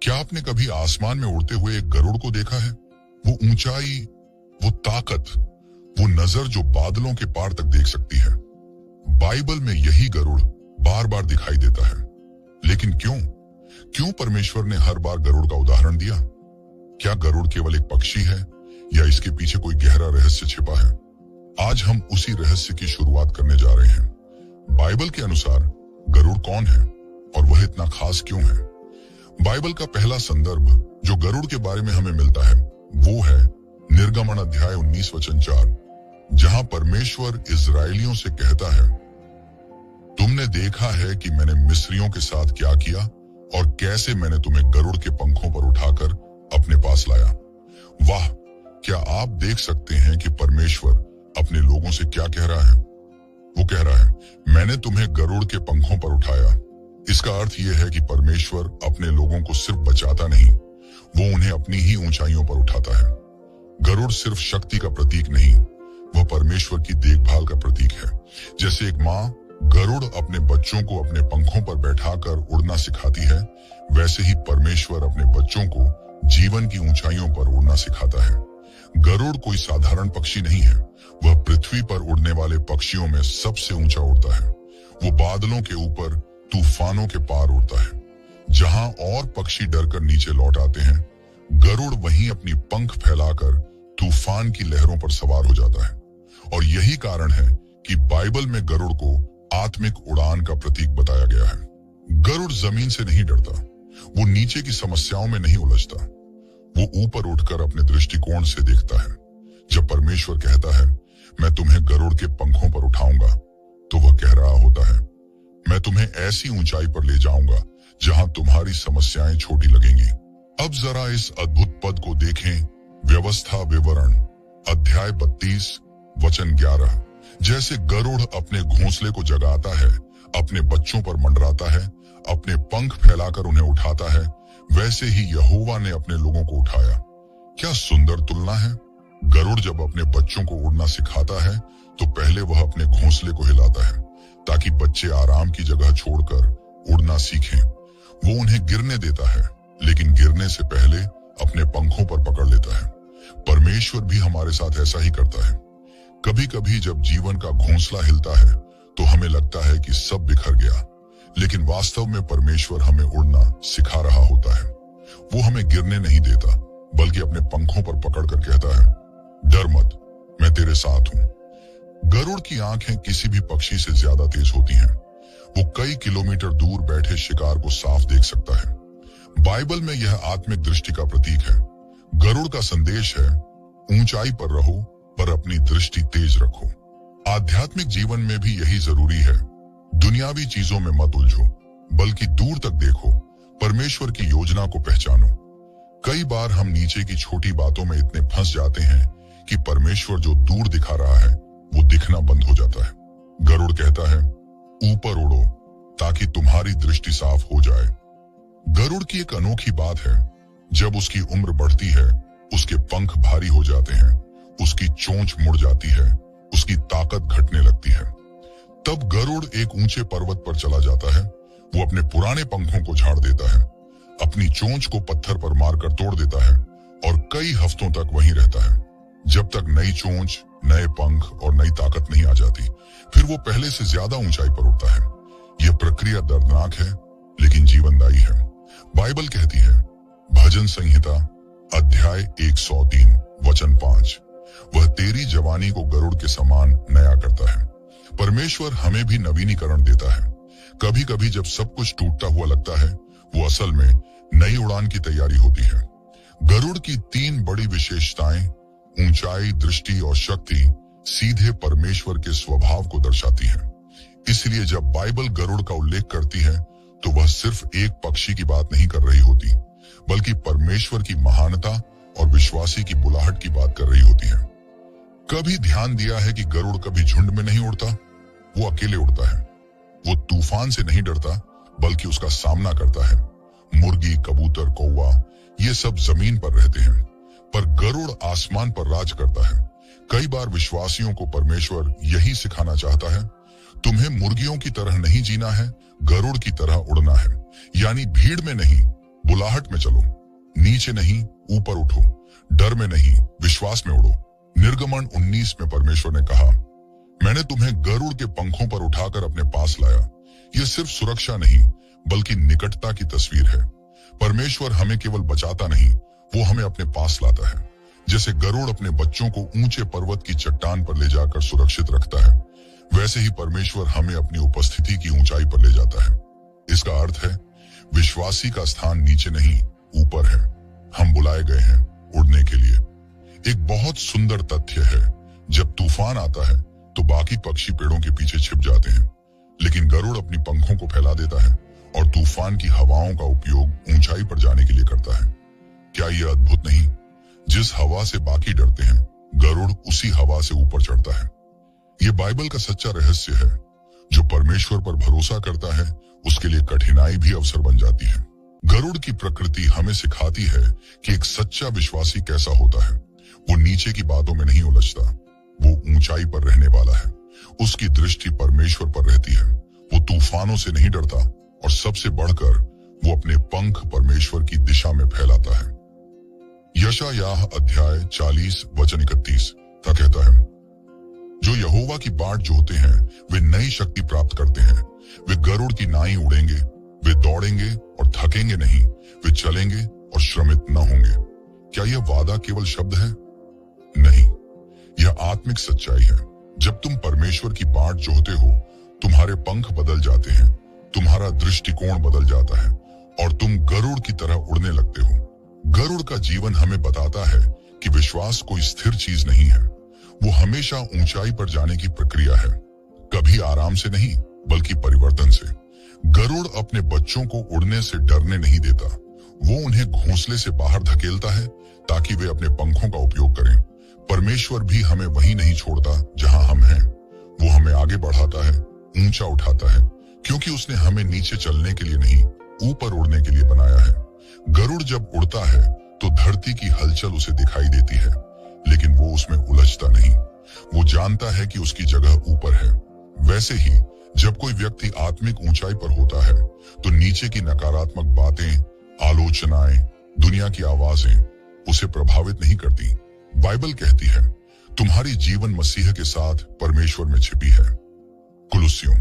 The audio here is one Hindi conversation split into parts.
क्या आपने कभी आसमान में उड़ते हुए एक गरुड़ को देखा है? वो ऊंचाई, वो ताकत, वो नजर जो बादलों के पार तक देख सकती है। बाइबल में यही गरुड़ बार बार दिखाई देता है। लेकिन क्यों क्यों परमेश्वर ने हर बार गरुड़ का उदाहरण दिया? क्या गरुड़ केवल एक पक्षी है या इसके पीछे कोई गहरा रहस्य छिपा है? आज हम उसी रहस्य की शुरुआत करने जा रहे हैं। बाइबल के अनुसार गरुड़ कौन है और वह इतना खास क्यों है? बाइबल का पहला संदर्भ जो गरुड़ के बारे में हमें मिलता है वो है निर्गमन अध्याय 19 वचन 4, जहां परमेश्वर इजरायलियों से कहता है, तुमने देखा है कि मैंने मिस्रियों के साथ क्या किया और कैसे मैंने तुम्हें गरुड़ के पंखों पर उठाकर अपने पास लाया। वाह, क्या आप देख सकते हैं कि परमेश्वर अपने लोगों से क्या कह रहा है? वो कह रहा है, मैंने तुम्हें गरुड़ के पंखों पर उठाया। इसका अर्थ यह है कि परमेश्वर अपने लोगों को सिर्फ बचाता नहीं, वो उन्हें अपनी ही ऊंचाइयों पर उठाता है। गरुड़ सिर्फ शक्ति का प्रतीक नहीं, वह परमेश्वर की देखभाल का प्रतीक है। जैसे एक माँ गरुड़ अपने बच्चों को अपने पंखों पर बैठाकर उड़ना सिखाती है, वैसे ही परमेश्वर अपने बच्चों को जीवन की ऊंचाइयों पर उड़ना सिखाता है। गरुड़ कोई साधारण पक्षी नहीं है, वह पृथ्वी पर उड़ने वाले पक्षियों में सबसे ऊंचा उड़ता है। वो बादलों के ऊपर तूफानों के पार उड़ता है। जहां और पक्षी डरकर नीचे लौट आते हैं, गरुड़ वहीं अपनी पंख फैलाकर तूफान की लहरों पर सवार हो जाता है। और यही कारण है कि बाइबल में गरुड़ को आत्मिक उड़ान का प्रतीक बताया गया है। गरुड़ जमीन से नहीं डरता, वो नीचे की समस्याओं में नहीं उलझता, वो ऊपर उठकर अपने दृष्टिकोण से देखता है। जब परमेश्वर कहता है, मैं तुम्हें गरुड़ के पंखों पर उठाऊंगा, तो वह कह रहा होता है, मैं तुम्हें ऐसी ऊंचाई पर ले जाऊंगा जहां तुम्हारी समस्याएं छोटी लगेंगी। अब जरा इस अद्भुत पद को देखें। व्यवस्था विवरण अध्याय 32 वचन 11, जैसे गरुड़ अपने घोंसले को जगाता है, अपने बच्चों पर मंडराता है, अपने पंख फैलाकर उन्हें उठाता है, वैसे ही यहोवा ने अपने लोगों को उठाया। क्या सुंदर तुलना है। गरुड़ जब अपने बच्चों को उड़ना सिखाता है तो पहले वह अपने घोंसले को हिलाता है ताकि बच्चे आराम की जगह छोड़कर उड़ना सीखें। वो उन्हें गिरने देता है, लेकिन गिरने से पहले अपने पंखों पर पकड़ लेता है। परमेश्वर भी हमारे साथ ऐसा ही करता है। कभी कभी जब जीवन का घोंसला हिलता है तो हमें लगता है कि सब बिखर गया, लेकिन वास्तव में परमेश्वर हमें उड़ना सिखा रहा होता है। वो हमें गिरने नहीं देता, बल्कि अपने पंखों पर पकड़कर कहता है, डर मत, मैं तेरे साथ हूं। गरुड़ की आंखें किसी भी पक्षी से ज्यादा तेज होती हैं। वो कई किलोमीटर दूर बैठे शिकार को साफ देख सकता है। बाइबल में यह आत्मिक दृष्टि का प्रतीक है। गरुड़ का संदेश है, ऊंचाई पर रहो पर अपनी दृष्टि तेज रखो। आध्यात्मिक जीवन में भी यही जरूरी है। दुनियावी चीजों में मत उलझो, बल्कि दूर तक देखो, परमेश्वर की योजना को पहचानो। कई बार हम नीचे की छोटी बातों में इतने फंस जाते हैं कि परमेश्वर जो दूर दिखा रहा है वो दिखना बंद हो जाता है। गरुड़ कहता है, ऊपर उड़ो ताकि तुम्हारी दृष्टि साफ हो जाए। गरुड़ की एक अनोखी बात है, जब उसकी उम्र बढ़ती है उसके पंख भारी हो जाते हैं, उसकी चोंच मुड़ जाती है, उसकी ताकत घटने लगती है। तब गरुड़ एक ऊंचे पर्वत पर चला जाता है। वो अपने पुराने पंखों को झाड़ देता है, अपनी चोंच को पत्थर पर मारकर तोड़ देता है और कई हफ्तों तक वहीं रहता है, जब तक नई चोंच, नए पंख और नई ताकत नहीं आ जाती। फिर वो पहले से ज्यादा ऊंचाई पर उड़ता है। यह प्रक्रिया दर्दनाक है लेकिन जीवनदायी है। बाइबल कहती है, भजन संहिता अध्याय 103 वचन 5, वह तेरी जवानी को गरुड़ के समान नया करता है। परमेश्वर हमें भी नवीनीकरण देता है। कभी कभी जब सब कुछ टूटता हुआ लगता है, वो असल में नई उड़ान की तैयारी होती है। गरुड़ की 3 बड़ी विशेषताएं, ऊंचाई, दृष्टि और शक्ति, सीधे परमेश्वर के स्वभाव को दर्शाती है। इसलिए जब बाइबल गरुड़ का उल्लेख करती है तो वह सिर्फ एक पक्षी की बात नहीं कर रही होती, बल्कि परमेश्वर की महानता और विश्वासी की बुलाहट की बात कर रही होती है। कभी ध्यान दिया है कि गरुड़ कभी झुंड में नहीं उड़ता, वो अकेले उड़ता है। वो तूफान से नहीं डरता, बल्कि उसका सामना करता है। मुर्गी, कबूतर, कौवा, ये सब जमीन पर रहते हैं, पर गरुड़ आसमान पर राज करता है। कई बार विश्वासियों को परमेश्वर यही सिखाना चाहता है, तुम्हें मुर्गियों की तरह नहीं जीना है, गरुड़ की तरह उड़ना है। यानी भीड़ में नहीं, बुलाहट में चलो, नीचे नहीं ऊपर उठो, डर में नहीं विश्वास में उड़ो। निर्गमन 19 में परमेश्वर ने कहा, मैंने तुम्हें गरुड़ के पंखों पर उठाकर अपने पास लाया। यह सिर्फ सुरक्षा नहीं बल्कि निकटता की तस्वीर है। परमेश्वर हमें केवल बचाता नहीं, वो हमें अपने पास लाता है। जैसे गरुड़ अपने बच्चों को ऊंचे पर्वत की चट्टान पर ले जाकर सुरक्षित रखता है, वैसे ही परमेश्वर हमें अपनी उपस्थिति की ऊंचाई पर ले जाता है। इसका अर्थ है विश्वासी का स्थान नीचे नहीं ऊपर है। हम बुलाए गए हैं उड़ने के लिए। एक बहुत सुंदर तथ्य है, जब तूफान आता है तो बाकी पक्षी पेड़ों के पीछे छिप जाते हैं, लेकिन गरुड़ अपनी पंखों को फैला देता है और तूफान की हवाओं का उपयोग ऊंचाई पर जाने के लिए करता है। क्या यह अद्भुत नहीं? जिस हवा से बाकी डरते हैं, गरुड़ उसी हवा से ऊपर चढ़ता है। यह बाइबल का सच्चा रहस्य है। जो परमेश्वर पर भरोसा करता है, उसके लिए कठिनाई भी अवसर बन जाती है। गरुड़ की प्रकृति हमें सिखाती है कि एक सच्चा विश्वासी कैसा होता है। वो नीचे की बातों में नहीं उलझता, वो ऊंचाई पर रहने वाला है। उसकी दृष्टि परमेश्वर पर रहती है। वो तूफानों से नहीं डरता और सबसे बढ़कर वो अपने पंख परमेश्वर की दिशा में फैलाता है। यशायाह अध्याय 40 वचन 31 का कहता है, जो यहोवा की बाट जोहते हैं वे नई शक्ति प्राप्त करते हैं। वे गरुड़ की नाई उड़ेंगे, वे दौड़ेंगे और थकेंगे नहीं, वे चलेंगे और श्रमित न होंगे। क्या यह वादा केवल शब्द है? नहीं, यह आत्मिक सच्चाई है। जब तुम परमेश्वर की बाट जोहते हो, तुम्हारे पंख बदल जाते हैं, तुम्हारा दृष्टिकोण बदल जाता है और तुम गरुड़ की तरह उड़ने लगते हो। गरुड़ का जीवन हमें बताता है कि विश्वास कोई स्थिर चीज नहीं है। वो हमेशा ऊंचाई पर जाने की प्रक्रिया है, कभी आराम से नहीं बल्कि परिवर्तन से। गरुड़ अपने बच्चों को उड़ने से डरने नहीं देता, वो उन्हें घोंसले से बाहर धकेलता है ताकि वे अपने पंखों का उपयोग करें। परमेश्वर भी हमें वहीं नहीं छोड़ता जहां हम हैं। वो हमें आगे बढ़ाता है, ऊंचा उठाता है, क्योंकि उसने हमें नीचे चलने के लिए नहीं, ऊपर उड़ने के लिए बनाया है। गरुड़ जब उड़ता है तो धरती की हलचल उसे दिखाई देती है, लेकिन वो उसमें उलझता नहीं। वो जानता है कि उसकी जगह ऊपर है। वैसे ही जब कोई व्यक्ति आत्मिक ऊंचाई पर होता है तो नीचे की नकारात्मक बातें, आलोचनाएं, दुनिया की आवाजें उसे प्रभावित नहीं करती। बाइबल कहती है, तुम्हारी जीवन मसीह के साथ परमेश्वर में छिपी है। कुलुस्सियों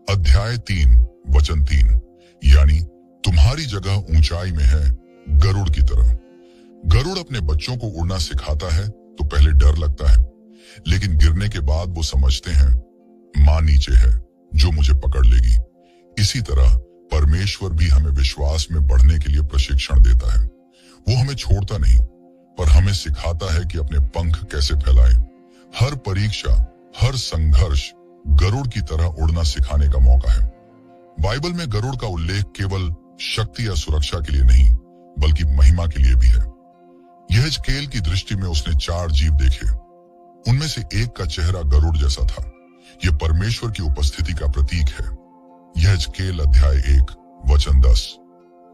अध्याय 3 वचन 3, यानी तुम्हारी जगह ऊंचाई में है, गरुड़ की तरह। गरुड़ अपने बच्चों को उड़ना सिखाता है तो पहले डर लगता है, लेकिन गिरने के बाद वो समझते हैं, मां नीचे है जो मुझे पकड़ लेगी। इसी तरह परमेश्वर भी हमें विश्वास में बढ़ने के लिए प्रशिक्षण देता है। वो हमें छोड़ता नहीं, पर हमें सिखाता है कि अपने पंख कैसे फैलाएं। हर परीक्षा, हर संघर्ष गरुड़ की तरह उड़ना सिखाने का मौका है। बाइबल में गरुड़ का उल्लेख केवल शक्ति या सुरक्षा के लिए नहीं, बल्कि महिमा के लिए भी है। यहेजकेल की दृष्टि में उसने 4 जीव देखे। उनमें से एक का चेहरा गरुड़ जैसा था। यह परमेश्वर की उपस्थिति का प्रतीक है। यहेजकेल अध्याय 1 वचन 10।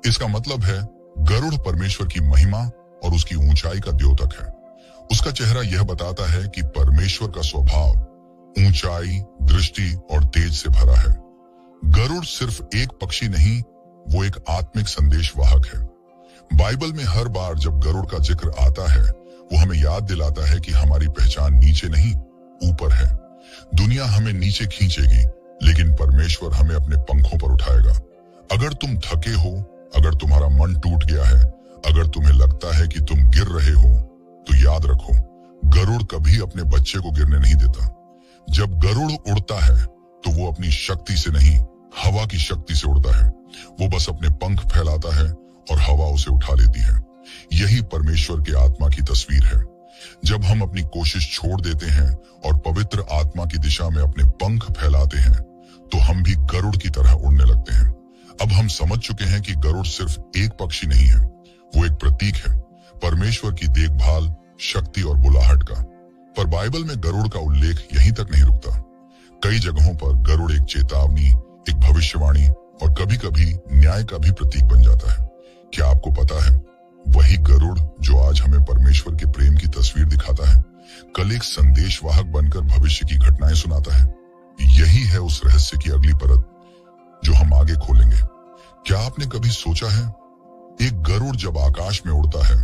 इसका मतलब है गरुड़ परमेश्वर की महिमा और उसकी ऊंचाई का द्योतक है। उसका चेहरा यह बताता है कि परमेश्वर का स्वभाव ऊंचाई, दृष्टि और तेज से भरा है। गरुड़ सिर्फ एक पक्षी नहीं, वो एक आत्मिक संदेशवाहक है। बाइबल में हर बार जब गरुड़ का जिक्र आता है, वो हमें याद दिलाता है कि हमारी पहचान नीचे नहीं, ऊपर है। दुनिया हमें नीचे खींचेगी, लेकिन परमेश्वर हमें अपने पंखों पर उठाएगा। अगर तुम थके हो, अगर तुम्हारा मन टूट गया है, अगर तुम्हें लगता है कि तुम गिर रहे हो, तो याद रखो, गरुड़ कभी अपने बच्चे को गिरने नहीं देता। जब गरुड़ उड़ता है तो वो अपनी शक्ति से नहीं, हवा की शक्ति से उड़ता है। वो बस अपने पंख फैलाता है और हवा उसे उठा लेती है। यही परमेश्वर के आत्मा की तस्वीर है। जब हम अपनी कोशिश छोड़ देते हैं और पवित्र आत्मा की दिशा में अपने पंख फैलाते हैं, तो हम भी गरुड़ की तरह उड़ने लगते हैं। अब हम समझ चुके हैं कि गरुड़ सिर्फ एक पक्षी नहीं है, वो एक प्रतीक है, परमेश्वर की देखभाल, शक्ति और बुलाहट का। पर बाइबल में गरुड़ का उल्लेख यहीं तक नहीं रुकता। कई जगहों पर गरुड़ एक चेतावनी, एक भविष्यवाणी और कभी-कभी न्याय का भी प्रतीक बन जाता है। क्या आपको पता है, वही गरुड़ जो आज हमें परमेश्वर के प्रेम की तस्वीर दिखाता है, कल एक संदेशवाहक बनकर भविष्य की घटनाएं सुनाता है। यही है उस रहस्य की अगली परत जो हम आगे खोलेंगे। क्या आपने कभी सोचा है, एक गरुड़ जब आकाश में उड़ता है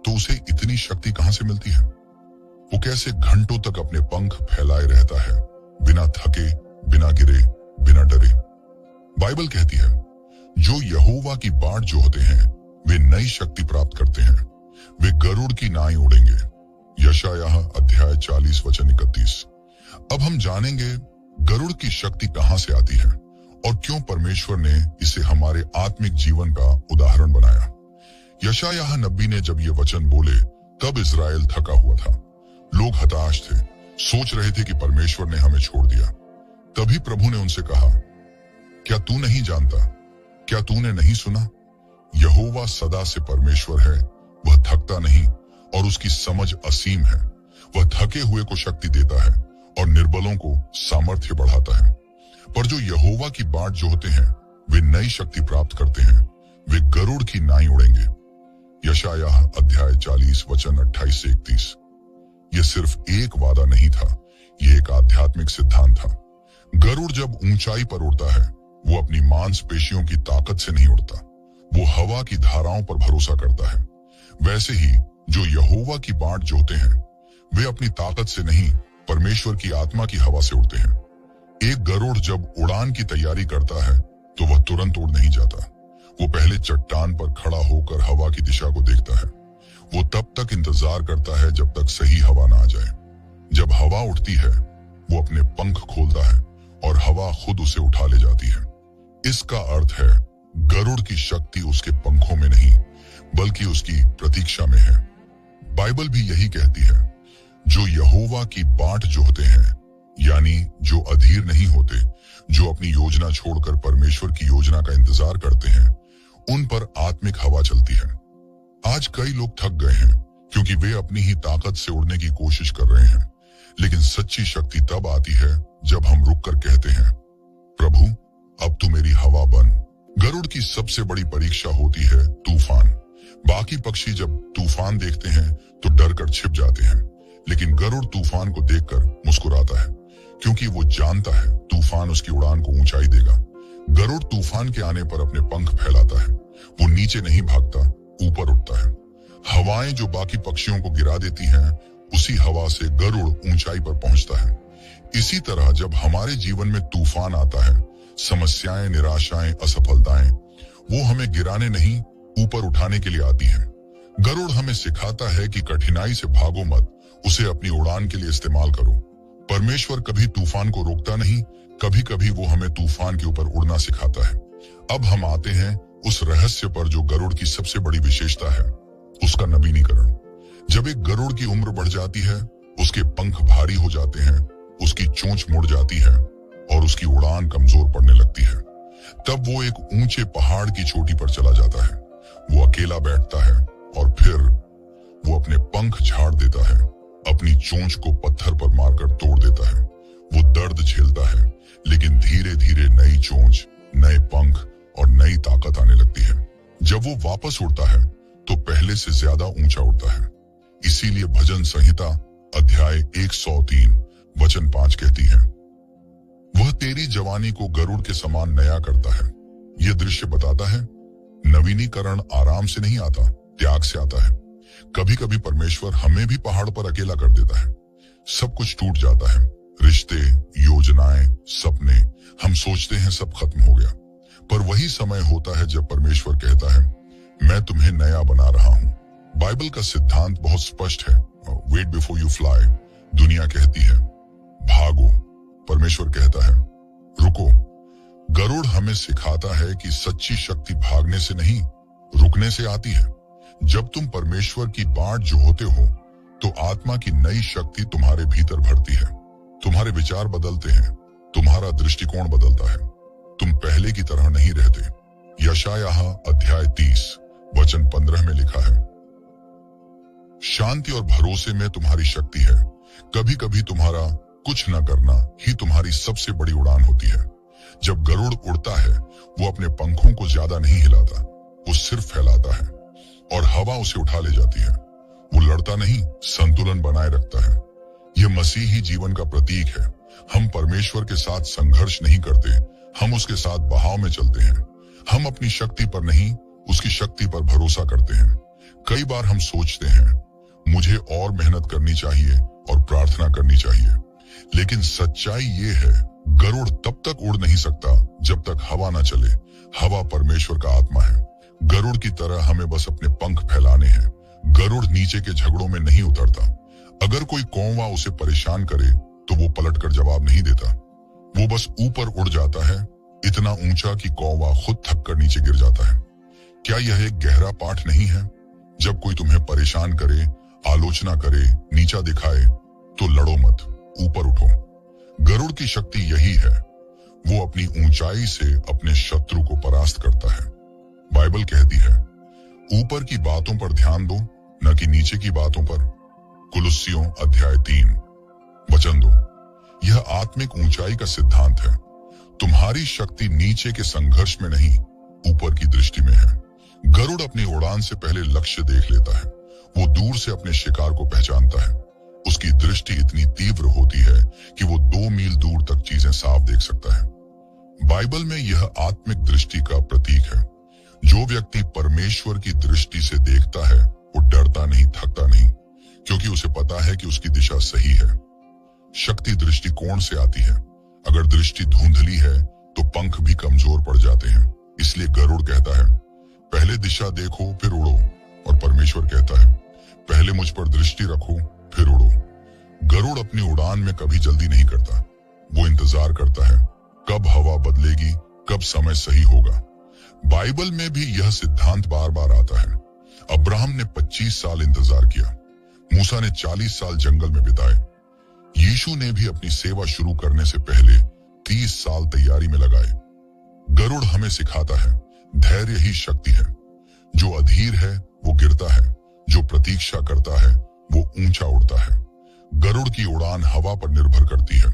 तो उसे इतनी शक्ति कहां से मिलती है? वो कैसे घंटों तक अपने पंख फैलाए रहता है, बिना थके, बिना गिरे, बिना डरे? बाइबल कहती है, जो यहोवा की बाट जोहते हैं वे नई शक्ति प्राप्त करते हैं, वे गरुड़ की नाई उड़ेंगे। यशायाह अध्याय 40 वचन 31। अब हम जानेंगे गरुड़ की शक्ति कहां से आती है और क्यों परमेश्वर ने इसे हमारे आत्मिक जीवन का उदाहरण बनाया। यशायाह नबी ने जब ये वचन बोले तब इजराइल थका हुआ था। लोग हताश थे, सोच रहे थे कि परमेश्वर ने हमें छोड़ दिया। तभी प्रभु ने उनसे कहा, क्या तू नहीं जानता? क्या तूने नहीं सुना? यहोवा सदा से परमेश्वर है, वह थकता नहीं और उसकी समझ असीम है। वह थके हुए को शक्ति देता है और निर्बलों को सामर्थ्य बढ़ाता है। पर जो यहोवा की बाट जोहते हैं वे नई शक्ति प्राप्त करते हैं, वे गरुड़ की नाई उड़ेंगे। यशायाह अध्याय 40 वचन 28 से 31। यह सिर्फ एक वादा नहीं था, यह एक आध्यात्मिक सिद्धांत था। गरुड़ जब ऊंचाई पर उड़ता है वो अपनी मांसपेशियों की ताकत से नहीं उड़ता, वो हवा की धाराओं पर भरोसा करता है। वैसे ही जो यहोवा की बाट जोहते हैं वे अपनी ताकत से नहीं, परमेश्वर की आत्मा की हवा से उड़ते हैं। एक गरुड़ जब उड़ान की तैयारी करता है तो वह तुरंत उड़ नहीं जाता। वो पहले चट्टान पर खड़ा होकर हवा की दिशा को देखता है। वो तब तक इंतजार करता है जब तक सही हवा ना आ जाए। जब हवा उठती है वो अपने पंख खोलता है और हवा खुद उसे उठा ले जाती है। इसका अर्थ है गरुड़ की शक्ति उसके पंखों में नहीं बल्कि उसकी प्रतीक्षा में है। बाइबल भी यही कहती है, जो यहोवा की बाट जोहते हैं, यानी जो अधीर नहीं होते, जो अपनी योजना छोड़कर परमेश्वर की योजना का इंतजार करते हैं, उन पर आत्मिक हवा चलती है। आज कई लोग थक गए हैं क्योंकि वे अपनी ही ताकत से उड़ने की कोशिश कर रहे हैं। लेकिन सच्ची शक्ति तब आती है जब हम रुक कर कहते हैं, प्रभु अब तू मेरी हवा बन। गरुड़ की सबसे बड़ी परीक्षा होती है तूफान। बाकी पक्षी जब तूफान देखते हैं तो डर कर छिप जाते हैं, लेकिन गरुड़ तूफान को देखकर मुस्कुराता है क्योंकि वो जानता है तूफान उसकी उड़ान को ऊंचाई देगा। गरुड़ तूफान के आने पर अपने पंख फैलाता है। वो नीचे नहीं भागता, ऊपर उठता है। हवाएं जो बाकी पक्षियों को गिरा देती हैं, उसी हवा से गरुड़ ऊंचाई पर पहुंचता है। इसी तरह जब हमारे जीवन में तूफान आता है, समस्याएं, निराशाएं, असफलताएं, वो हमें गिराने नहीं ऊपर उठाने के लिए आती हैं। गरुड़ हमें सिखाता है कि कठिनाई से भागो मत, उसे अपनी उड़ान के लिए इस्तेमाल करो। परमेश्वर कभी तूफान को रोकता नहीं, कभी कभी वो हमें तूफान के ऊपर उड़ना सिखाता है। अब हम आते हैं उस रहस्य पर जो गरुड़ की सबसे बड़ी विशेषता है, उसका नवीनीकरण। जब एक गरुड़ की उम्र बढ़ जाती है, उसके पंख भारी हो जाते हैं, उसकी चोंच मुड़ जाती है और उसकी उड़ान कमजोर पड़ने लगती है, तब वो एक ऊंचे पहाड़ की चोटी पर चला जाता है। वो अकेला बैठता है और फिर वो अपने पंख झाड़ देता है, अपनी चोंच को पत्थर पर मारकर तोड़ देता है। वो दर्द झेलता है, लेकिन धीरे धीरे नई चोंच, नए पंख और नई ताकत आने लगती है। जब वो वापस उड़ता है तो पहले से ज्यादा ऊंचा उड़ता है। इसीलिए भजन संहिता अध्याय 103 वचन 5 कहती है, वह तेरी जवानी को गरुड़ के समान नया करता है। यह दृश्य बताता है नवीनीकरण आराम से नहीं आता, त्याग से आता है। कभी कभी परमेश्वर हमें भी पहाड़ पर अकेला कर देता है। सब कुछ टूट जाता है, रिश्ते, योजनाएं, सपने। हम सोचते हैं सब खत्म हो गया, पर वही समय होता है जब परमेश्वर कहता है, मैं तुम्हें नया बना रहा हूं। बाइबल का सिद्धांत बहुत स्पष्ट है, वेट बिफोर यू फ्लाई। दुनिया कहती है भागो, परमेश्वर कहता है रुको। गरुड़ हमें सिखाता है कि सच्ची शक्ति भागने से नहीं, रुकने से आती है। जब तुम परमेश्वर की बाट जोहते हो तो आत्मा की नई शक्ति तुम्हारे भीतर भरती है। तुम्हारे विचार बदलते हैं, तुम्हारा दृष्टिकोण बदलता है, तुम पहले की तरह नहीं रहते। यशायाह अध्याय 30 वचन 15 में लिखा है, शांति और भरोसे में तुम्हारी शक्ति है। कभी कभी तुम्हारा कुछ न करना ही तुम्हारी सबसे बड़ी उड़ान होती है। जब गरुड़ उड़ता है वो अपने पंखों को ज्यादा नहीं हिलाता, वो सिर्फ फैलाता है और हवा उसे उठा ले जाती है। वो लड़ता नहीं, संतुलन बनाए रखता है। यह मसीही जीवन का प्रतीक है। हम परमेश्वर के साथ संघर्ष नहीं करते, हम उसके साथ बहाव में चलते हैं। हम अपनी शक्ति पर नहीं, उसकी शक्ति पर भरोसा करते हैं। कई बार हम सोचते हैं मुझे और मेहनत करनी चाहिए और प्रार्थना करनी चाहिए, लेकिन सच्चाई ये है गरुड़ तब तक उड़ नहीं सकता जब तक हवा न चले। हवा परमेश्वर का आत्मा है। गरुड़ की तरह हमें बस अपने पंख फैलाने हैं। गरुड़ नीचे के झगड़ों में नहीं उतरता। अगर कोई कौवा उसे परेशान करे तो वो पलटकर जवाब नहीं देता, वो बस ऊपर उड़ जाता है, इतना ऊंचा कि कौवा खुद थक कर नीचे गिर जाता है। क्या यह एक गहरा पाठ नहीं है? जब कोई तुम्हें परेशान करे, आलोचना करे, नीचा दिखाए, तो लड़ो मत, ऊपर उठो। गरुड़ की शक्ति यही है, वो अपनी ऊंचाई से अपने शत्रु को परास्त करता है। बाइबल कहती है ऊपर की बातों पर ध्यान दो, न कि नीचे की बातों पर। कुलुस्सियों अध्याय 3 वचन 2। यह आत्मिक ऊंचाई का सिद्धांत है। तुम्हारी शक्ति नीचे के संघर्ष में नहीं, ऊपर की दृष्टि में है। गरुड़ अपनी उड़ान से पहले लक्ष्य देख लेता है। वो दूर से अपने शिकार को पहचानता है। उसकी दृष्टि इतनी तीव्र होती है कि वो 2 मील दूर तक चीजें साफ देख सकता है। बाइबल में यह आत्मिक दृष्टि का प्रतीक है। जो व्यक्ति परमेश्वर की दृष्टि से देखता है वो डरता नहीं, थकता नहीं, क्योंकि उसे पता है कि उसकी दिशा सही है। शक्ति दृष्टिकोण से आती है। अगर दृष्टि धुंधली है तो पंख भी कमजोर पड़ जाते हैं। इसलिए गरुड़ कहता है पहले दिशा देखो फिर उड़ो, और परमेश्वर कहता है पहले मुझ पर दृष्टि रखो फिर उड़ो। गरुड़ अपनी उड़ान में कभी जल्दी नहीं करता। वो इंतजार करता है कब हवा बदलेगी, कब समय सही होगा। बाइबल में भी यह सिद्धांत बार बार आता है। अब्राहम ने 25 साल इंतजार किया। मूसा ने 40 साल जंगल में बिताए। यीशु ने भी अपनी सेवा शुरू करने से पहले 30 साल तैयारी में लगाए। गरुड़ हमें सिखाता है धैर्य ही शक्ति है। जो अधीर है वो गिरता है, जो प्रतीक्षा करता है वो ऊंचा उड़ता है। गरुड़ की उड़ान हवा पर निर्भर करती है,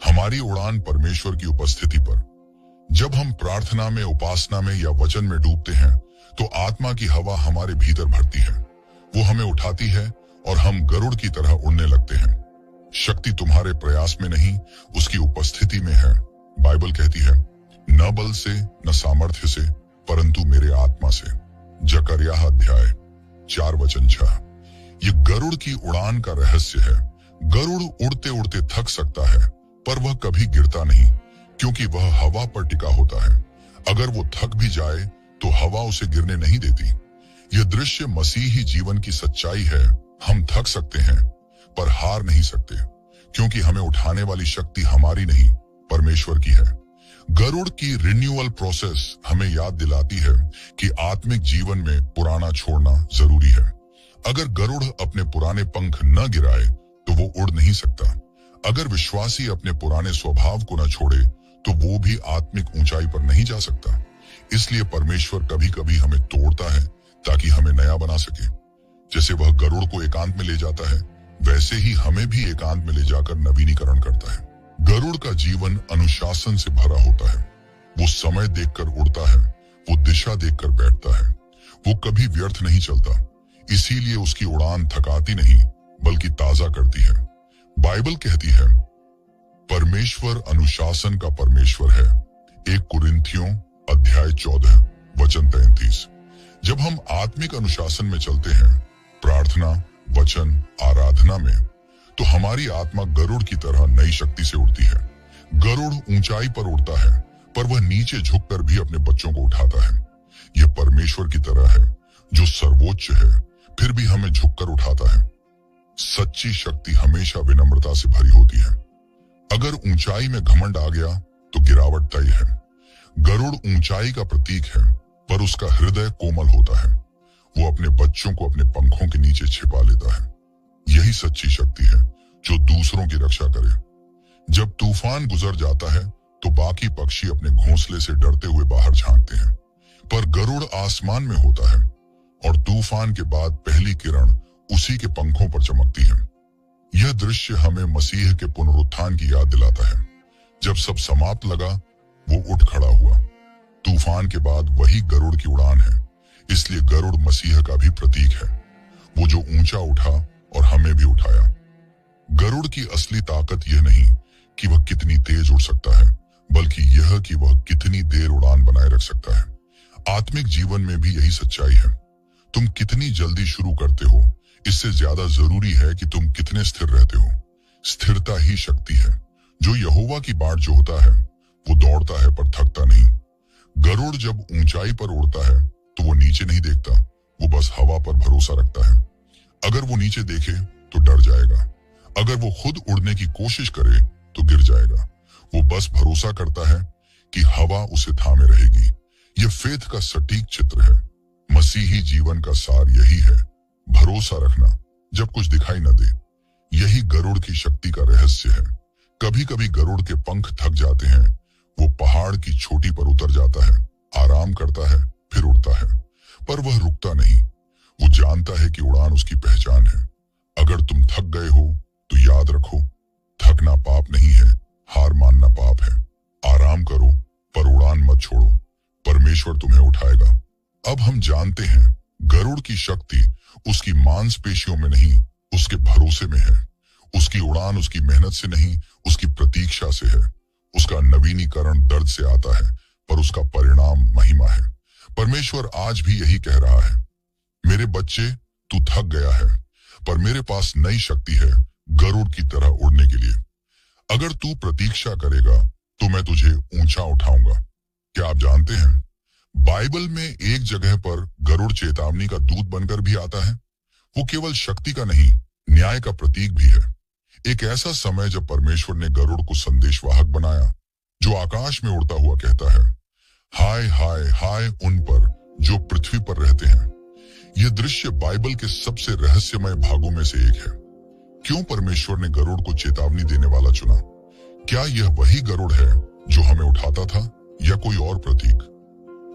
हमारी उड़ान परमेश्वर की उपस्थिति पर। जब हम प्रार्थना में, उपासना में या वचन में डूबते हैं तो आत्मा की हवा हमारे भीतर भरती है। वो हमें उठाती है और हम गरुड़ की तरह उड़ने लगते हैं। शक्ति तुम्हारे प्रयास में नहीं, उसकी उपस्थिति में है। बाइबल कहती है न बल से न सामर्थ्य से, परंतु मेरे आत्मा से। जकरिया अध्याय 4 वचन 6। ये गरुड़ की उड़ान का रहस्य है। गरुड़ उड़ते उड़ते थक सकता है, पर वह कभी गिरता नहीं, क्योंकि वह हवा पर टिका होता है। अगर वो थक भी जाए तो हवा उसे गिरने नहीं देती। यह दृश्य मसीही जीवन की सच्चाई है। हम थक सकते हैं पर हार नहीं सकते, क्योंकि हमें उठाने वाली शक्ति हमारी नहीं, परमेश्वर की है। गरुड़ की रिन्यूअल प्रोसेस हमें याद दिलाती है कि आत्मिक जीवन में पुराना छोड़ना जरूरी है। अगर गरुड़ अपने पुराने पंख न गिराए तो वो उड़ नहीं सकता। अगर विश्वासी अपने पुराने स्वभाव को न छोड़े तो वो भी आत्मिक ऊंचाई पर नहीं जा सकता। इसलिए परमेश्वर कभी कभी हमें तोड़ता है ताकि हमें नया बना सके। जैसे वह गरुड़ को एकांत में ले जाता है, वैसे ही हमें भी एकांत में ले जाकर नवीनीकरण करता है। गरुड़ का जीवन अनुशासन से भरा होता है। वो समय देखकर उड़ता है, वो दिशा देखकर बैठता है, वो कभी व्यर्थ नहीं चलता। इसीलिए उसकी उड़ान थकाती नहीं बल्कि ताजा करती है। बाइबल कहती है परमेश्वर अनुशासन का परमेश्वर है। 1 कुरिन्थियों अध्याय 14 वचन 33। जब हम आत्मिक अनुशासन में चलते हैं, प्रार्थना, वचन, आराधना में, तो हमारी आत्मा गरुड़ की तरह नई शक्ति से उड़ती है। गरुड़ ऊंचाई पर उड़ता है, पर वह नीचे झुककर भी अपने बच्चों को उठाता है। यह परमेश्वर की तरह है जो सर्वोच्च है, फिर भी हमें झुककर उठाता है। सच्ची शक्ति हमेशा विनम्रता से भरी होती है। अगर ऊंचाई में घमंड आ गया तो गिरावट तय है। गरुड़ ऊंचाई का प्रतीक है, पर उसका हृदय कोमल होता है। वो अपने बच्चों को अपने पंखों के नीचे छिपा लेता है। यही सच्ची शक्ति है जो दूसरों की रक्षा करे। जब तूफान गुजर जाता है तो बाकी पक्षी अपने घोंसले से डरते हुए बाहर झांकते हैं, पर गरुड़ आसमान में होता है और तूफान के बाद पहली किरण उसी के पंखों पर चमकती है। यह दृश्य हमें मसीह के पुनरुत्थान की याद दिलाता है। जब सब समाप्त लगा, वो उठ खड़ा हुआ। तूफान के बाद वही गरुड़ की उड़ान है। इसलिए गरुड़ मसीह का भी प्रतीक है, वो जो ऊंचा उठा और हमें भी उठाया। गरुड़ की असली ताकत यह नहीं कि वह कितनी तेज उड़ सकता है, बल्कि यह कि वह कितनी देर उड़ान बनाए रख सकता है। आत्मिक जीवन में भी यही सच्चाई है। तुम कितनी जल्दी शुरू करते हो, इससे ज्यादा जरूरी है कि तुम कितने स्थिर रहते हो। स्थिरता ही शक्ति है। जो यहोवा की बाट जोहता है वो दौड़ता है पर थकता नहीं। गरुड़ जब ऊंचाई पर उड़ता है तो वो नीचे नहीं देखता, वो बस हवा पर भरोसा रखता है। अगर वो नीचे देखे तो डर जाएगा, अगर वो खुद उड़ने की कोशिश करे तो गिर जाएगा। वो बस भरोसा करता है कि हवा उसे थामे रहेगी। यह फेथ का सटीक चित्र है। मसीही जीवन का सार यही है, भरोसा रखना जब कुछ दिखाई न दे। यही गरुड़ की शक्ति का रहस्य है। कभी कभी गरुड़ के पंख थक जाते हैं, वो पहाड़ की चोटी पर उतर जाता है, आराम करता है, फिर उड़ता है, पर वह रुकता नहीं। वो जानता है कि उड़ान उसकी पहचान है। अगर तुम थक गए हो तो याद रखो, थकना पाप नहीं है, हार मानना पाप है। आराम करो पर उड़ान मत छोड़ो, परमेश्वर तुम्हें उठाएगा। अब हम जानते हैं गरुड़ की शक्ति उसकी मांसपेशियों में नहीं, उसके भरोसे में है। उसकी उड़ान उसकी मेहनत से नहीं, उसकी प्रतीक्षा से है। उसका नवीनीकरण दर्द से आता है, पर उसका परिणाम महिमा है। परमेश्वर आज भी यही कह रहा है, मेरे बच्चे, तू थक गया है, पर मेरे पास नई शक्ति है गरुड़ की तरह उड़ने के लिए। अगर तू प्रतीक्षा करेगा तो मैं तुझे ऊंचा उठाऊंगा। क्या आप जानते हैं, बाइबल में एक जगह पर गरुड़ चेतावनी का दूत बनकर भी आता है। वो केवल शक्ति का नहीं, न्याय का प्रतीक भी है। एक ऐसा समय जब परमेश्वर ने गरुड़ को संदेशवाहक बनाया, जो आकाश में उड़ता हुआ कहता है, हाय हाय हाय उन पर जो पृथ्वी पर रहते हैं। यह दृश्य बाइबल के सबसे रहस्यमय भागों में से एक है। क्यों परमेश्वर ने गरुड़ को चेतावनी देने वाला चुना? क्या यह वही गरुड़ है जो हमें उठाता था, या कोई और प्रतीक?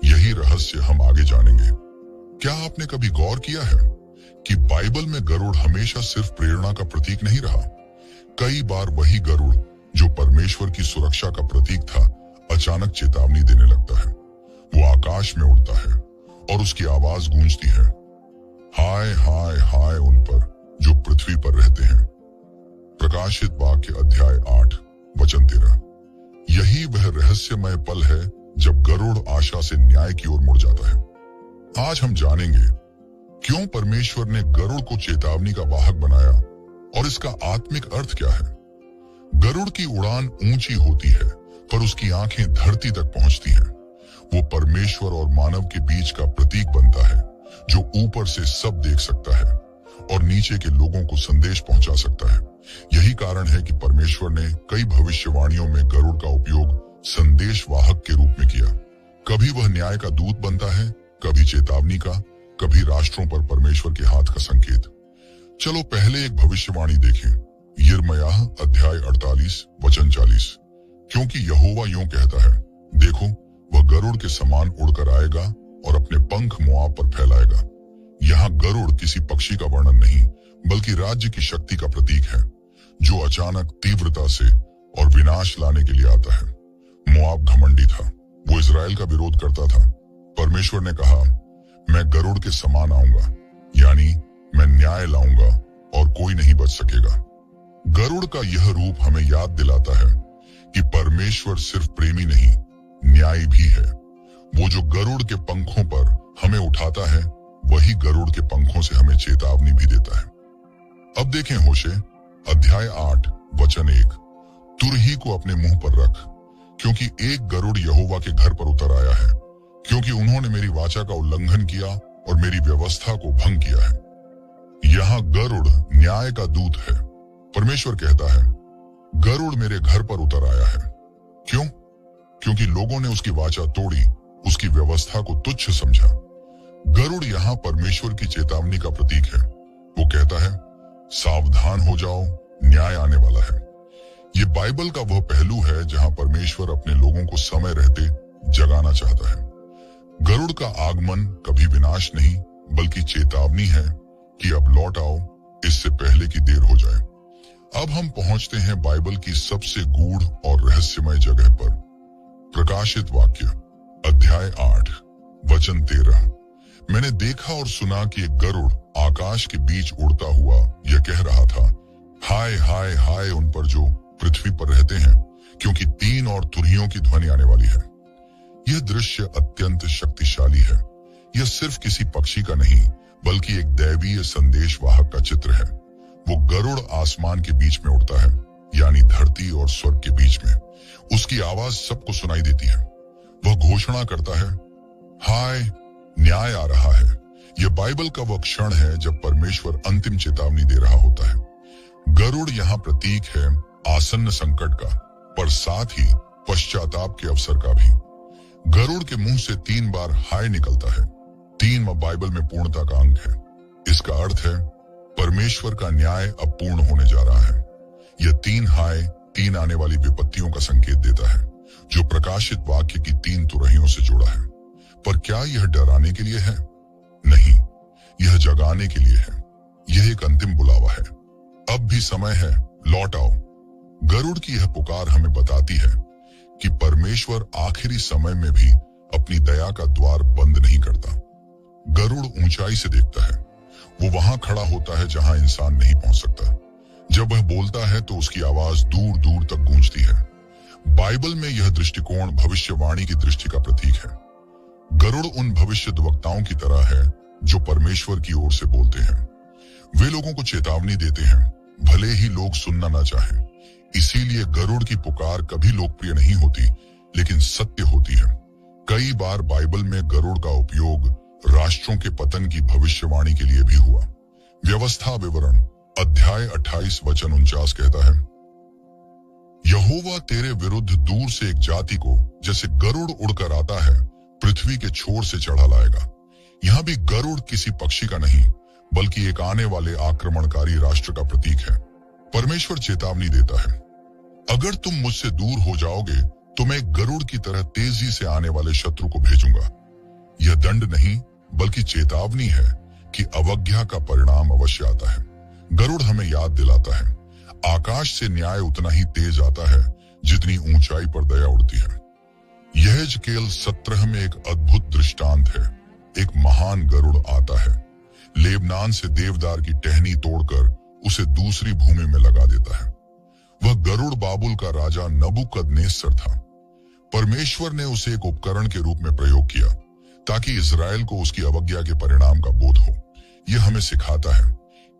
यही रहस्य हम आगे जानेंगे। क्या आपने कभी गौर किया है कि बाइबल में गरुड़ हमेशा सिर्फ प्रेरणा का प्रतीक नहीं रहा? कई बार वही गरुड़ जो परमेश्वर की सुरक्षा का प्रतीक था, अचानक चेतावनी देने लगता है। वो आकाश में उड़ता है और उसकी आवाज गूंजती है, हाय हाय हाय उन पर जो पृथ्वी पर रहते हैं। प्रकाशित वाक्य अध्याय 8 वचन 13। यही वह रहस्यमय पल है जब गरुड़ आशा से न्याय की ओर मुड़ जाता है। आज हम जानेंगे क्यों परमेश्वर ने गरुड़ को चेतावनी का वाहक बनाया और इसका आत्मिक अर्थ क्या है। गरुड़ की उड़ान ऊंची होती है, पर उसकी आंखें धरती तक पहुंचती हैं। वो परमेश्वर और मानव के बीच का प्रतीक बनता है, जो ऊपर से सब देख सकता है और नीचे के लोगों को संदेश पहुंचा सकता है। यही कारण है कि परमेश्वर ने कई भविष्यवाणियों में गरुड़ का उपयोग संदेश वाहक के रूप में किया। कभी वह न्याय का दूत बनता है, कभी चेतावनी का, कभी राष्ट्रों पर परमेश्वर के हाथ का संकेत। चलो पहले एक भविष्यवाणी देखें। यिर्मयाह अध्याय 48 वचन 40। क्योंकि यहोवा यूं कहता है, देखो वह गरुड़ के समान उड़कर आएगा और अपने पंख मोआब पर फैलाएगा। यहाँ गरुड़ किसी पक्षी का वर्णन नहीं, बल्कि राज्य की शक्ति का प्रतीक है, जो अचानक तीव्रता से और विनाश लाने के लिए आता है। मोआब घमंडी था, वो इजराइल का विरोध करता था। परमेश्वर ने कहा, मैं गरुड़ के समान आऊंगा, यानी मैं न्याय लाऊंगा और कोई नहीं बच सकेगा। गरुड़ का यह रूप हमें याद दिलाता है कि परमेश्वर सिर्फ प्रेमी नहीं, न्यायी भी है। वो जो गरुड़ के पंखों पर हमें उठाता है, वही गरुड़ के पंखों से हमें चेतावनी भी देता है। अब देखें होशे अध्याय 8 वचन 1। तुरही को अपने मुंह पर रख, क्योंकि एक गरुड़ यहोवा के घर पर उतर आया है, क्योंकि उन्होंने मेरी वाचा का उल्लंघन किया और मेरी व्यवस्था को भंग किया है। यहाँ गरुड़ न्याय का दूत है। परमेश्वर कहता है, गरुड़ मेरे घर पर उतर आया है। क्यों? क्योंकि लोगों ने उसकी वाचा तोड़ी, उसकी व्यवस्था को तुच्छ समझा। गरुड़ यहाँ परमेश्वर की चेतावनी का प्रतीक है। वो कहता है, सावधान हो जाओ, न्याय आने वाला है। ये बाइबल का वह पहलू है जहां परमेश्वर अपने लोगों को समय रहते जगाना चाहता है। गरुड़ का आगमन कभी विनाश नहीं, बल्कि चेतावनी है कि अब लौट आओ, इससे पहले कि देर हो जाए। अब हम पहुंचते हैं बाइबल की सबसे गूढ़ और रहस्यमय जगह पर। प्रकाशित वाक्य अध्याय 8 वचन 13। मैंने देखा और सुना कि एक गरुड़ आकाश के बीच उड़ता हुआ यह कह रहा था, हाय हाय हाय उन पर जो पृथ्वी पर रहते हैं, क्योंकि 3 और तुरहियों की ध्वनि आने वाली है। यह दृश्य अत्यंत शक्तिशाली है। यह सिर्फ किसी पक्षी का नहीं बल्कि एक दैवीय संदेशवाहक का चित्र है। वो गरुड़ आसमान के बीच में उड़ता है, यानी धरती और स्वर्ग के बीच में। उसकी आवाज सबको सुनाई देती है। वह घोषणा करता है, हाय, न्याय आ रहा है। यह बाइबल का वह क्षण है जब परमेश्वर अंतिम चेतावनी दे रहा होता है। गरुड़ यहाँ प्रतीक है आसन्न संकट का, पर साथ ही पश्चाताप के अवसर का भी। गरुड़ के मुंह से 3 बार हाय निकलता है। 3 बाइबल में पूर्णता का अंक है। इसका अर्थ है परमेश्वर का न्याय अब पूर्ण होने जा रहा है। यह 3 हाय 3 आने वाली विपत्तियों का संकेत देता है, जो प्रकाशित वाक्य की 3 तुरहियों से जुड़ा है। पर क्या यह डराने के लिए है? नहीं, यह जगाने के लिए है। यह एक अंतिम बुलावा है। अब भी समय है, लौट आओ। गरुड़ की यह पुकार हमें बताती है कि परमेश्वर आखिरी समय में भी अपनी दया का द्वार बंद नहीं करता। गरुड़ ऊंचाई से देखता है। वो वहां खड़ा होता है जहां इंसान नहीं पहुंच सकता। जब वह बोलता है तो उसकी आवाज दूर दूर तक गूंजती है। बाइबल में यह दृष्टिकोण भविष्यवाणी की दृष्टि का प्रतीक है। गरुड़ उन भविष्यद्वक्ताओं की तरह है जो परमेश्वर की ओर से बोलते हैं। वे लोगों को चेतावनी देते हैं, भले ही लोग सुनना ना चाहें। इसीलिए गरुड़ की पुकार कभी लोकप्रिय नहीं होती, लेकिन सत्य होती है। कई बार बाइबल में गरुड़ का उपयोग राष्ट्रों के पतन की भविष्यवाणी के लिए भी हुआ। व्यवस्था विवरण अध्याय 28 वचन 49 कहता है, यहोवा तेरे विरुद्ध दूर से एक जाति को जैसे गरुड़ उड़कर आता है पृथ्वी के छोर से चढ़ा लाएगा। यहाँ भी गरुड़ किसी पक्षी का नहीं बल्कि एक आने वाले आक्रमणकारी राष्ट्र का प्रतीक है। परमेश्वर चेतावनी देता है, अगर तुम मुझसे दूर हो जाओगे तो मैं गरुड़ की तरह तेजी से आने वाले शत्रु को भेजूंगा। यह दंड नहीं बल्कि चेतावनी है कि अवज्ञा का परिणाम अवश्य आता है। गरुड़ हमें याद दिलाता है, आकाश से न्याय उतना ही तेज आता है जितनी ऊंचाई पर दया उड़ती है। यहेजकेल 17 में एक अद्भुत दृष्टांत है। एक महान गरुड़ आता है, लेबनान से देवदार की टहनी तोड़कर उसे दूसरी भूमि में लगा देता है। वह गरुड़ बाबुल का राजा नबूकदनेस्सर था। परमेश्वर ने उसे एक उपकरण के रूप में प्रयोग किया ताकि इजराइल को उसकी अवज्ञा के परिणाम का बोध हो। यह हमें सिखाता है,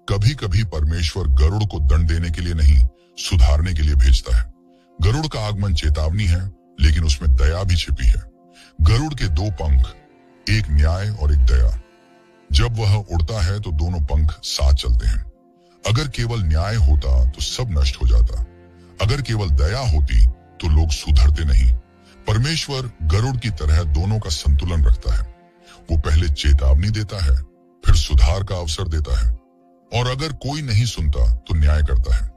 कभी कभी परमेश्वर गरुड़ को दंड देने के लिए नहीं, सुधारने के लिए भेजता है। गरुड़ का आगमन चेतावनी है, लेकिन उसमें दया भी छिपी है। गरुड़ के 2 पंख, एक न्याय और एक दया। जब वह उड़ता है तो दोनों पंख साथ चलते हैं। अगर केवल न्याय होता तो सब नष्ट हो जाता। अगर केवल दया होती तो लोग सुधरते नहीं। परमेश्वर गरुड़ की तरह दोनों का संतुलन रखता है। वो पहले चेतावनी देता है, फिर सुधार का अवसर देता है, और अगर कोई नहीं सुनता तो न्याय करता है।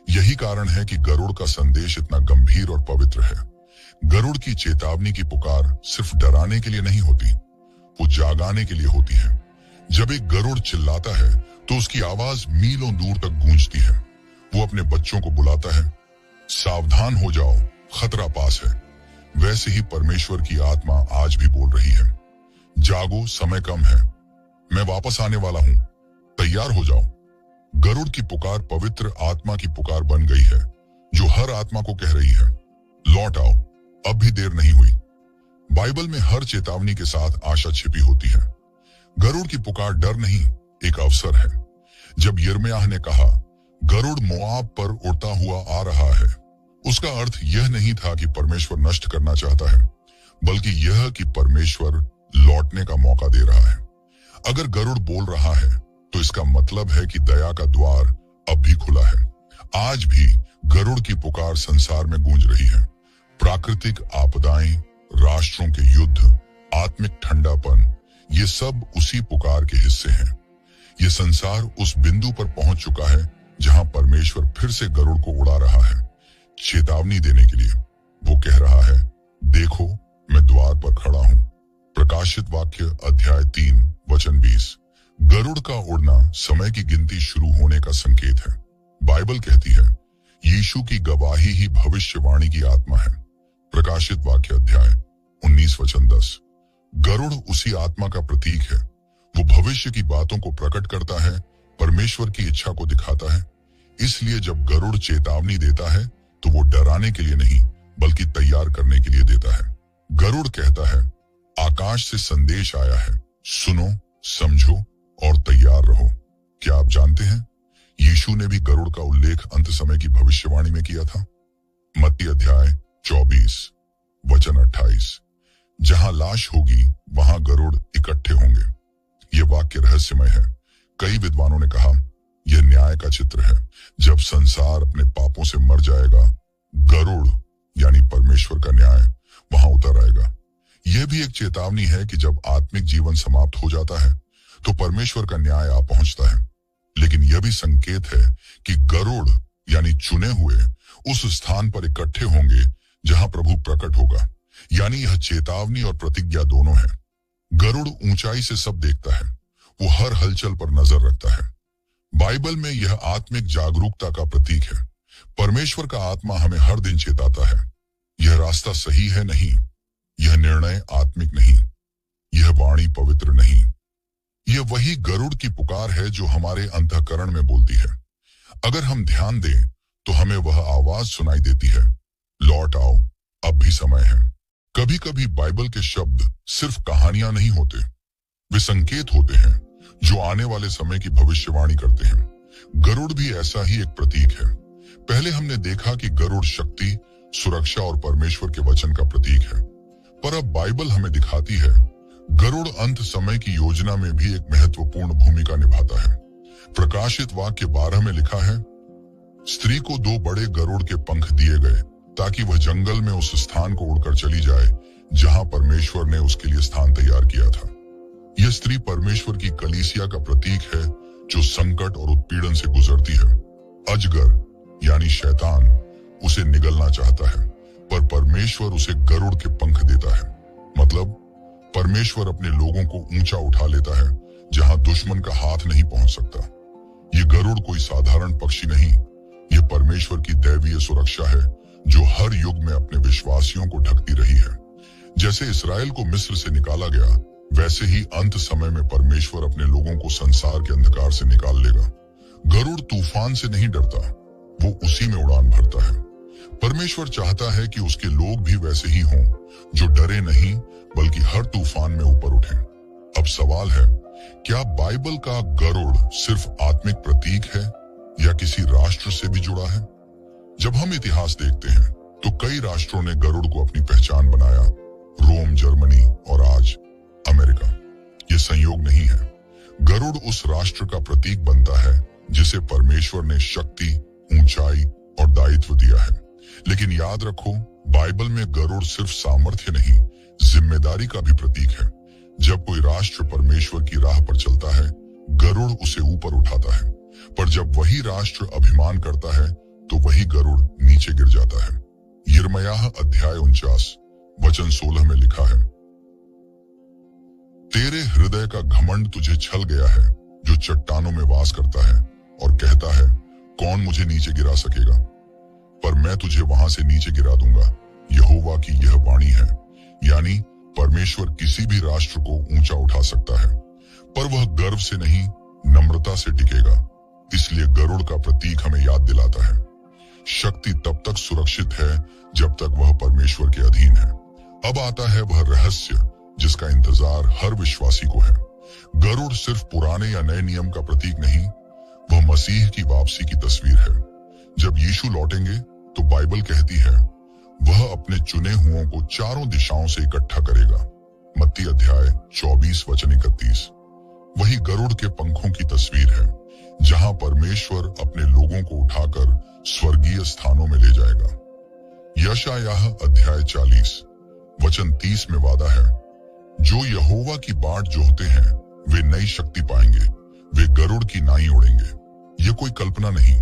यही कारण है कि गरुड़ का संदेश इतना गंभीर और पवित्र है। गरुड़ की चेतावनी की पुकार सिर्फ डराने के लिए नहीं होती, वो जागाने के लिए होती है। जब एक गरुड़ चिल्लाता है तो उसकी आवाज मीलों दूर तक गूंजती है। वो अपने बच्चों को बुलाता है, सावधान हो जाओ, खतरा पास है। वैसे ही परमेश्वर की आत्मा आज भी बोल रही है, जागो, समय कम है, मैं वापस आने वाला हूं, तैयार हो जाओ। गरुड़ की पुकार पवित्र आत्मा की पुकार बन गई है, जो हर आत्मा को कह रही है, लौट आओ, अब भी देर नहीं हुई। बाइबल में हर चेतावनी के साथ आशा छिपी होती है। गरुड़ की पुकार डर नहीं, एक अवसर है। जब यिर्मयाह ने कहा, गरुड़ मोआब पर उड़ता हुआ आ रहा है, उसका अर्थ यह नहीं था कि परमेश्वर नष्ट करना चाहता है, बल्कि यह कि परमेश्वर लौटने का मौका दे रहा है। अगर गरुड़ बोल रहा है तो इसका मतलब है कि दया का द्वार अब भी खुला है। आज भी गरुड़ की पुकार संसार में गूंज रही है। प्राकृतिक आपदाएं, राष्ट्रों के युद्ध, आत्मिक ठंडापन, ये सब उसी पुकार के हिस्से हैं। ये संसार उस बिंदु पर पहुंच चुका है जहां परमेश्वर फिर से गरुड़ को उड़ा रहा है, चेतावनी देने के लिए। वो कह रहा है, देखो, मैं द्वार पर खड़ा हूं। प्रकाशित वाक्य अध्याय 3 वचन 20। गरुड़ का उड़ना समय की गिनती शुरू होने का संकेत है। बाइबल कहती है, यीशु की गवाही ही भविष्यवाणी की आत्मा है। प्रकाशित वाक्य अध्याय 19 वचन 10। गरुड़ उसी आत्मा का प्रतीक है। वो भविष्य की बातों को प्रकट करता है, परमेश्वर की इच्छा को दिखाता है। इसलिए जब गरुड़ चेतावनी देता है तो वो डराने के लिए नहीं बल्कि तैयार करने के लिए देता है। गरुड़ कहता है, आकाश से संदेश आया है, सुनो, समझो और तैयार रहो। क्या आप जानते हैं, यीशु ने भी गरुड़ का उल्लेख अंत समय की भविष्यवाणी में किया था। मत्ती अध्याय 24 वचन 28, जहां लाश होगी वहां गरुड़ इकट्ठे होंगे। यह वाक्य रहस्यमय है। कई विद्वानों ने कहा, यह न्याय का चित्र है। जब संसार अपने पापों से मर जाएगा, गरुड़ यानी परमेश्वर का न्याय वहां उतर आएगा। यह भी एक चेतावनी है कि जब आत्मिक जीवन समाप्त हो जाता है तो परमेश्वर का न्याय आ पहुंचता है। लेकिन यह भी संकेत है कि गरुड़ यानी चुने हुए उस स्थान पर इकट्ठे होंगे जहां प्रभु प्रकट होगा। यानी यह चेतावनी और प्रतिज्ञा दोनों है। गरुड़ ऊंचाई से सब देखता है, वो हर हलचल पर नजर रखता है। बाइबल में यह आत्मिक जागरूकता का प्रतीक है। परमेश्वर का आत्मा हमें हर दिन चेताता है, यह रास्ता सही है नहीं, यह निर्णय आत्मिक नहीं, यह वाणी पवित्र नहीं। यह वही गरुड़ की पुकार है जो हमारे अंतःकरण में बोलती है। अगर हम ध्यान दें तो हमें वह आवाज सुनाई देती है, लौट आओ, अब भी समय है। कभी कभी बाइबल के शब्द सिर्फ कहानियां नहीं होते, वे संकेत होते हैं जो आने वाले समय की भविष्यवाणी करते हैं। गरुड़ भी ऐसा ही एक प्रतीक है। पहले हमने देखा कि गरुड़ शक्ति, सुरक्षा और परमेश्वर के वचन का प्रतीक है, पर अब बाइबल हमें दिखाती है गरुड़ अंत समय की योजना में भी एक महत्वपूर्ण भूमिका निभाता है। प्रकाशित वाक्य 12 में लिखा है, स्त्री को 2 बड़े गरुड़ के पंख दिए गए ताकि वह जंगल में उस स्थान को उड़कर चली जाए जहां परमेश्वर ने उसके लिए स्थान तैयार किया था। यह स्त्री परमेश्वर की कलीसिया का प्रतीक है जो संकट और उत्पीड़न से गुजरती है। अजगर यानी शैतान उसे निगलना चाहता है, पर परमेश्वर उसे गरुड़ के पंख देता है। मतलब परमेश्वर अपने लोगों को ऊंचा उठा लेता है जहां दुश्मन का हाथ नहीं पहुंच सकता। ये गरुड़ कोई साधारण पक्षी नहीं, ये परमेश्वर की दैवीय सुरक्षा है जो हर युग में अपने विश्वासियों को ढकती रही है। जैसे इस्राएल को मिस्र से निकाला गया, वैसे ही अंत समय में परमेश्वर अपने लोगों को संसार के अंधकार से निकाल लेगा। गरुड़ तूफान से नहीं डरता, वो उसी में उड़ान भरता है। परमेश्वर चाहता है कि उसके लोग भी वैसे ही हों, जो डरे नहीं बल्कि हर तूफान में ऊपर उठें। अब सवाल है, क्या बाइबल का गरुड़ सिर्फ आत्मिक प्रतीक है या किसी राष्ट्र से भी जुड़ा है? जब हम इतिहास देखते हैं तो कई राष्ट्रों ने गरुड़ को अपनी पहचान बनाया, रोम, जर्मनी और आज अमेरिका। ये संयोग नहीं है। गरुड़ उस राष्ट्र का प्रतीक बनता है जिसे परमेश्वर ने शक्ति, ऊंचाई और दायित्व दिया है। लेकिन याद रखो, बाइबल में गरुड़ सिर्फ सामर्थ्य नहीं, जिम्मेदारी का भी प्रतीक है। जब कोई राष्ट्र परमेश्वर की राह पर चलता है, गरुड़ उसे ऊपर उठाता है, पर जब वही राष्ट्र अभिमान करता है तो वही गरुड़ नीचे गिर जाता है। यिर्मयाह अध्याय 49 वचन 16 में लिखा है, तेरे हृदय का घमंड तुझे छल गया है, जो चट्टानों में वास करता है और कहता है, कौन मुझे नीचे गिरा सकेगा? पर मैं तुझे वहां से नीचे गिरा दूंगा, यहोवा की यह वाणी है। यानी परमेश्वर किसी भी राष्ट्र को ऊंचा उठा सकता है, पर वह गर्व से नहीं, नम्रता से टिकेगा। इसलिए गरुड़ का प्रतीक हमें याद दिलाता है, शक्ति तब तक सुरक्षित है जब तक वह परमेश्वर के अधीन है। अब आता है वह रहस्य जिसका इंतजार हर विश्वासी को है। गरुड़ सिर्फ पुराने या नए नियम का प्रतीक नहीं, वह मसीह की वापसी की तस्वीर है। जब यीशु लौटेंगे तो बाइबल कहती है वह अपने चुने हुओं को चारों दिशाओं से इकट्ठा करेगा। मत्ती अध्याय 24 वचन 31। वही गरुड़ के पंखों की तस्वीर है जहां परमेश्वर अपने लोगों को उठाकर स्वर्गीय स्थानों में ले जाएगा। यशायाह अध्याय 40 वचन 30 में वादा है, जो यहोवा की बाट जोहते हैं वे नई शक्ति पाएंगे, वे गरुड़ की नाई उड़ेंगे। यह कोई कल्पना नहीं,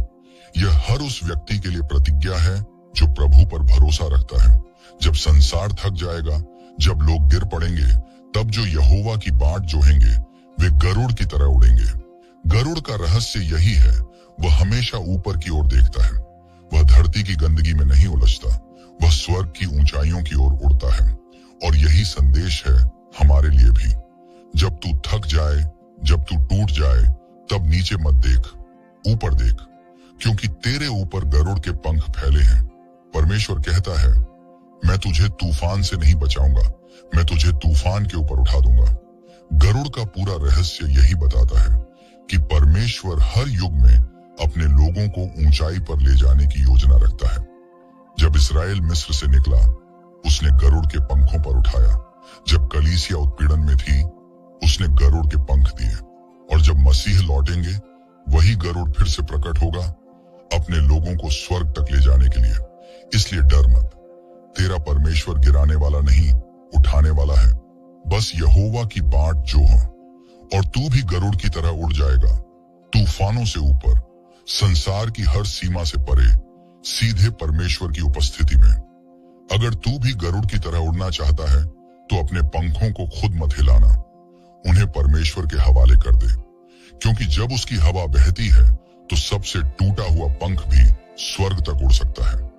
यह हर उस व्यक्ति के लिए प्रतिज्ञा है जो प्रभु पर भरोसा रखता है। जब संसार थक जाएगा, जब लोग गिर पड़ेंगे, तब जो यहोवा की बाट जोहेंगे वे गरुड़ की तरह उड़ेंगे। गरुड़ का रहस्य यही है, वह हमेशा ऊपर की ओर देखता है। वह धरती की गंदगी में नहीं उलझता, वह स्वर्ग की ऊंचाइयों की ओर उड़ता है। और यही संदेश है हमारे लिए भी। जब तू थक जाए, जब तू टूट जाए, तब नीचे मत देख, ऊपर देख, क्योंकि तेरे ऊपर गरुड़ के पंख फैले हैं। परमेश्वर कहता है, मैं तुझे तूफान से नहीं बचाऊंगा, मैं तुझे तूफान के ऊपर उठा दूंगा। गरुड़ का पूरा रहस्य यही बताता है कि परमेश्वर हर युग में अपने लोगों को ऊंचाई पर ले जाने की योजना रखता है। जब इस्राएल मिस्र से निकला, उसने गरुड़ के पंखों पर उठाया। जब कलीसिया उत्पीड़न में थी, उसने गरुड़ के पंख दिए। और जब मसीह लौटेंगे, वही गरुड़ फिर से प्रकट होगा, अपने लोगों को स्वर्ग तक ले जाने के लिए। इसलिए डर मत, तेरा परमेश्वर गिराने वाला नहीं, उठाने वाला है। बस यहोवा की बाट जो हो, और तू भी गरुड़ की तरह उड़ जाएगा, तूफानों से ऊपर, संसार की हर सीमा से परे, सीधे परमेश्वर की उपस्थिति में। अगर तू भी गरुड़ की तरह उड़ना चाहता है, तो अपने पंखों को खुद मत हिलाना, उन्हें परमेश्वर के हवाले कर दे, क्योंकि जब उसकी हवा बहती है तो सबसे टूटा हुआ पंख भी स्वर्ग तक उड़ सकता है।